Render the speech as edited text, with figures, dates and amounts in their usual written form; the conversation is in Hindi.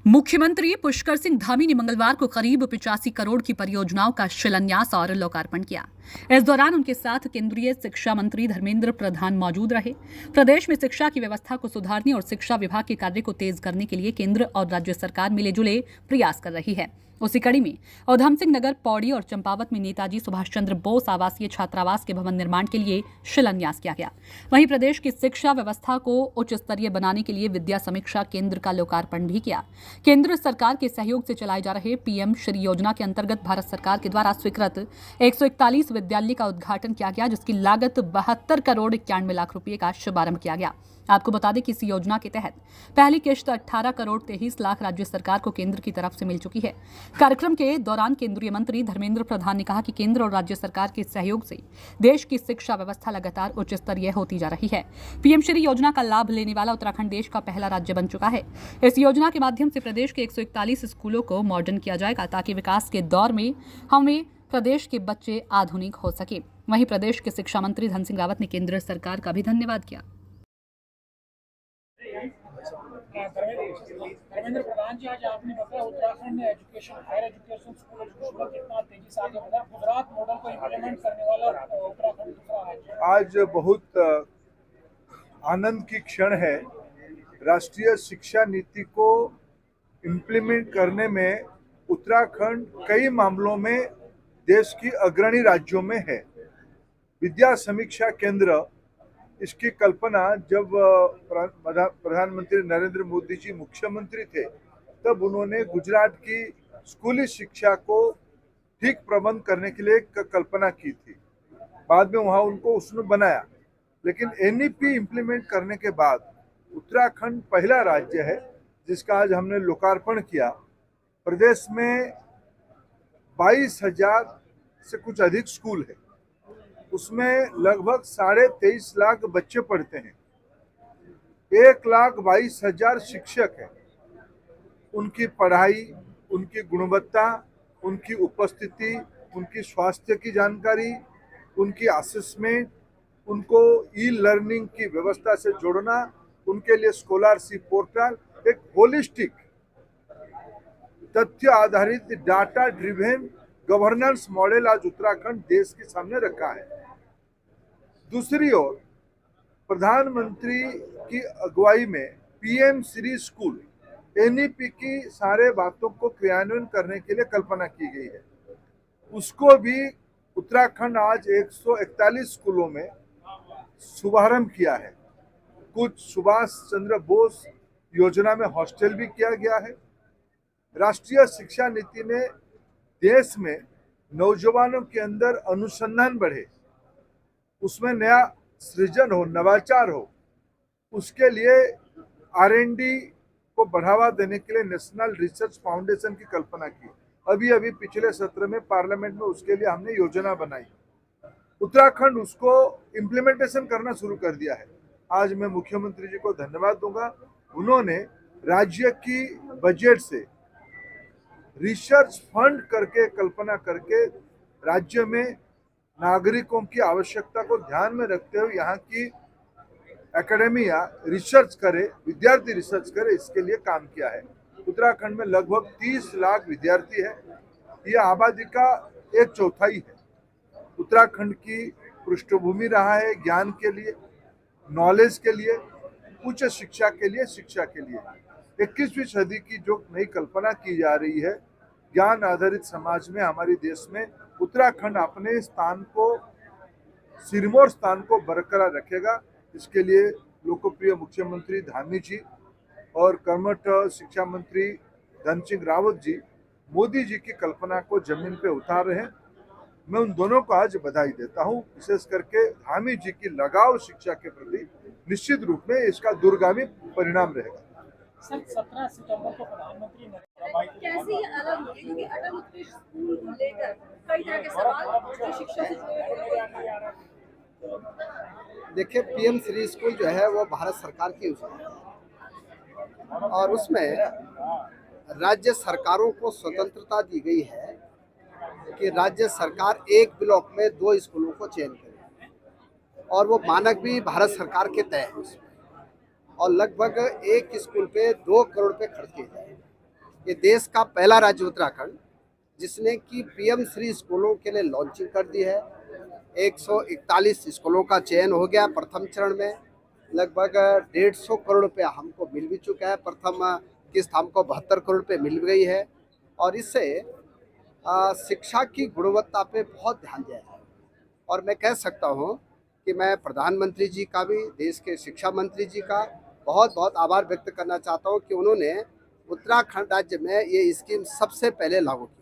मुख्यमंत्री पुष्कर सिंह धामी ने मंगलवार को करीब 85 करोड़ की परियोजनाओं का शिलान्यास और लोकार्पण किया। इस दौरान उनके साथ केंद्रीय शिक्षा मंत्री धर्मेंद्र प्रधान मौजूद रहे। प्रदेश में शिक्षा की व्यवस्था को सुधारने और शिक्षा विभाग के कार्य को तेज करने के लिए केंद्र और राज्य सरकार मिले जुले प्रयास कर रही है। उसी कड़ी में उधम सिंह नगर, पौड़ी और चंपावत में नेताजी सुभाष चंद्र बोस आवासीय छात्रावास के भवन निर्माण के लिए शिलान्यास किया गया। वहीं प्रदेश की शिक्षा व्यवस्था को उच्च स्तरीय बनाने के लिए विद्या समीक्षा केंद्र का लोकार्पण भी किया। केंद्र सरकार के सहयोग से चलाए जा रहे पीएम श्री योजना के अंतर्गत भारत सरकार के द्वारा स्वीकृत 141 विद्यालय का उद्घाटन किया गया, जिसकी लागत 72 करोड़ 91 लाख रुपए का शुभारंभ किया गया। आपको बता दें कि इस योजना के तहत पहली किश्त 18 करोड़ 23 लाख राज्य सरकार को केंद्र की तरफ से मिल चुकी है। कार्यक्रम के दौरान केंद्रीय मंत्री धर्मेंद्र प्रधान ने कहा कि केंद्र और राज्य सरकार के सहयोग से देश की शिक्षा व्यवस्था लगातार उच्च स्तरीय होती जा रही है। पीएम श्री योजना का लाभ लेने वाला उत्तराखंड देश का पहला राज्य बन चुका है। इस योजना के माध्यम से प्रदेश के 141 स्कूलों को मॉडर्न किया जाएगा, ताकि विकास के दौर में हमें प्रदेश के बच्चे आधुनिक हो सके। वहीं प्रदेश के शिक्षा मंत्री धन सिंह रावत ने केंद्र सरकार का भी धन्यवाद किया। धर्मेंद्र प्रधान जी, आज आपने बताया उत्तराखंड में हायर एजुकेशन स्कूल एजुकेशन कितना तेजी से आगे बढ़ा। गुजरात मॉडल को इम्प्लीमेंट करने वाला उत्तराखंड दूसरा राज्य। आज बहुत आनंद की क्षण है। राष्ट्रीय शिक्षा नीति को इम्प्लीमेंट करने में उत्तराखंड कई मामलों में देश की अग्रणी राज्यों में है। विद्या समीक्षा केंद्र, इसकी कल्पना जब प्रधानमंत्री नरेंद्र मोदी जी मुख्यमंत्री थे, तब उन्होंने गुजरात की स्कूली शिक्षा को ठीक प्रबंध करने के लिए कल्पना की थी। बाद में वहाँ उनको उसने बनाया, लेकिन एनईपी इम्प्लीमेंट करने के बाद उत्तराखंड पहला राज्य है जिसका आज हमने लोकार्पण किया। प्रदेश में 22,000 से कुछ अधिक स्कूल है, उसमें लगभग 23.5 लाख बच्चे पढ़ते हैं। 1,22,000 शिक्षक हैं। उनकी पढ़ाई, उनकी गुणवत्ता, उनकी उपस्थिति, उनकी स्वास्थ्य की जानकारी, उनकी असेसमेंट, उनको ई लर्निंग की व्यवस्था से जोड़ना, उनके लिए स्कॉलरशिप पोर्टल, एक होलिस्टिक तथ्य आधारित डाटा ड्रिवेन गवर्नेंस मॉडल आज उत्तराखंड देश के सामने रखा है। दूसरी ओर प्रधानमंत्री की अगुवाई में पीएम श्री स्कूल एनईपी की सारे बातों को क्रियान्वयन करने के लिए कल्पना की गई है। उसको भी उत्तराखंड आज 141 स्कूलों में शुभारंभ किया है। कुछ सुभाष चंद्र बोस योजना में हॉस्टल भी किया गया है। राष्ट्रीय शिक्षा नीति में देश में नौजवानों के अंदर अनुसंधान बढ़े, उसमें नया सृजन हो, नवाचार हो, उसके लिए R&D को बढ़ावा देने के लिए नेशनल रिसर्च फाउंडेशन की कल्पना की। अभी पिछले सत्र में पार्लियामेंट में उसके लिए हमने योजना बनाई। उत्तराखंड उसको इम्प्लीमेंटेशन करना शुरू कर दिया है। आज मैं मुख्यमंत्री जी को धन्यवाद दूंगा। उन्होंने राज्य की बजट से रिसर्च फंड करके कल्पना करके राज्य में नागरिकों की आवश्यकता को ध्यान में रखते हुए यहाँ की एकेडमिया रिसर्च करे, विद्यार्थी रिसर्च करे, इसके लिए काम किया है। उत्तराखंड में लगभग 30 लाख विद्यार्थी है। यह आबादी का 1/4 है। उत्तराखंड की पृष्ठभूमि रहा है ज्ञान के लिए, नॉलेज के लिए, उच्च शिक्षा के लिए, शिक्षा के लिए। 21वीं सदी की जो नई कल्पना की जा रही है, ज्ञान आधारित समाज में हमारे देश में उत्तराखंड अपने स्थान को, सिरमौर स्थान को बरकरार रखेगा। इसके लिए लोकप्रिय मुख्यमंत्री धामी जी और कर्मठ शिक्षा मंत्री धन सिंह रावत जी मोदी जी की कल्पना को जमीन पे उतार रहे हैं। मैं उन दोनों को आज बधाई देता हूं। विशेष करके धामी जी की लगाव शिक्षा के प्रति निश्चित रूप में इसका दूरगामी परिणाम रहेगा। 17 सितंबर को प्रधानमंत्री कैसे ये अलग होगी, क्योंकि अटल उत्कृष्ट स्कूल को लेकर कई तरह के सवाल जो शिक्षा से जुड़े हुए। देखिए, पीएम श्री स्कूल जो है वो भारत सरकार की योजना है और उसमें राज्य सरकारों को स्वतंत्रता दी गई है कि राज्य सरकार एक ब्लॉक में 2 स्कूलों को चयन करे और वो मानक भी भारत सरकार के तय है उसमें, और लगभग एक स्कूल पे 2 करोड़ रुपए खर्च किए जाए। कि देश का पहला राज्य उत्तराखंड जिसने कि पीएम श्री स्कूलों के लिए लॉन्चिंग कर दी है। 141 स्कूलों का चयन हो गया प्रथम चरण में। लगभग 150 करोड़ रुपया हमको मिल भी चुका है। प्रथम किस्त हमको 72 करोड़ रुपये मिल गई है और इससे शिक्षा की गुणवत्ता पे बहुत ध्यान दिया है। और मैं कह सकता हूँ कि मैं प्रधानमंत्री जी का भी, देश के शिक्षा मंत्री जी का बहुत बहुत आभार व्यक्त करना चाहता हूँ कि उन्होंने उत्तराखंड राज्य में ये स्कीम सबसे पहले लागू की।